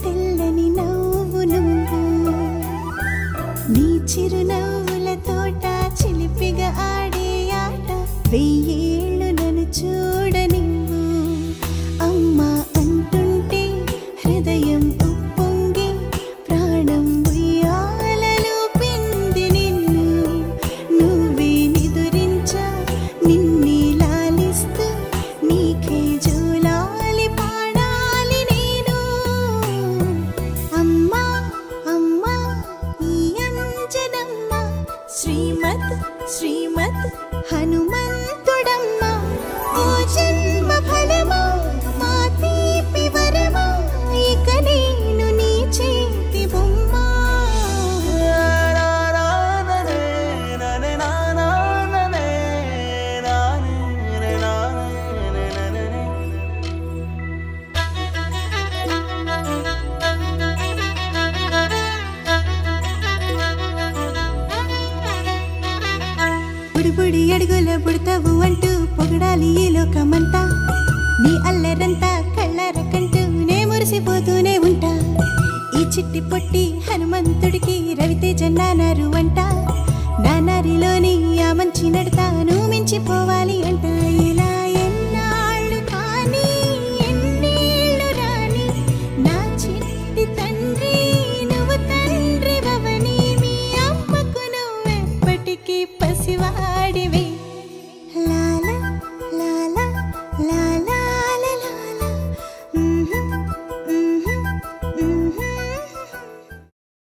తెల్లని నవ్వు నువ్వు నీ చిరునవ్వుల తోట చిలిపిగా ఆడే ఆట వెయ్యేళ్ళు నన్ను చూడనివ్వు అమ్మా అంటుంటే హృదయం ఉప్పొంగి ప్రాణం ఉయ్యాలలో పిండి నిన్ను నువ్వే నిదురించా నిన్నే లాలిస్తూ నీకే జోలాలి పాడాలి నేను అమ్మా అమ్మా ఈ అంజనమ్మ శ్రీమత్ శ్రీమత్ హనుమంతుడమ్మ ఓ జన్మ ఫలమా మా తీపి వరమా ఇక నేను నీ చేతి బొమ్మ బుడిబుడి అడుగుల బుడతావు అంటూ పొగడాలి ఈ లోకమంతా నీ అల్లరంతా కళ్ళారకంటూ నే మురిసిపోతూనే ఉంటా ఈ చిట్టి పొట్టి హనుమంతుడికి రవితేజ నానారు అంట నానారిలోని ఆ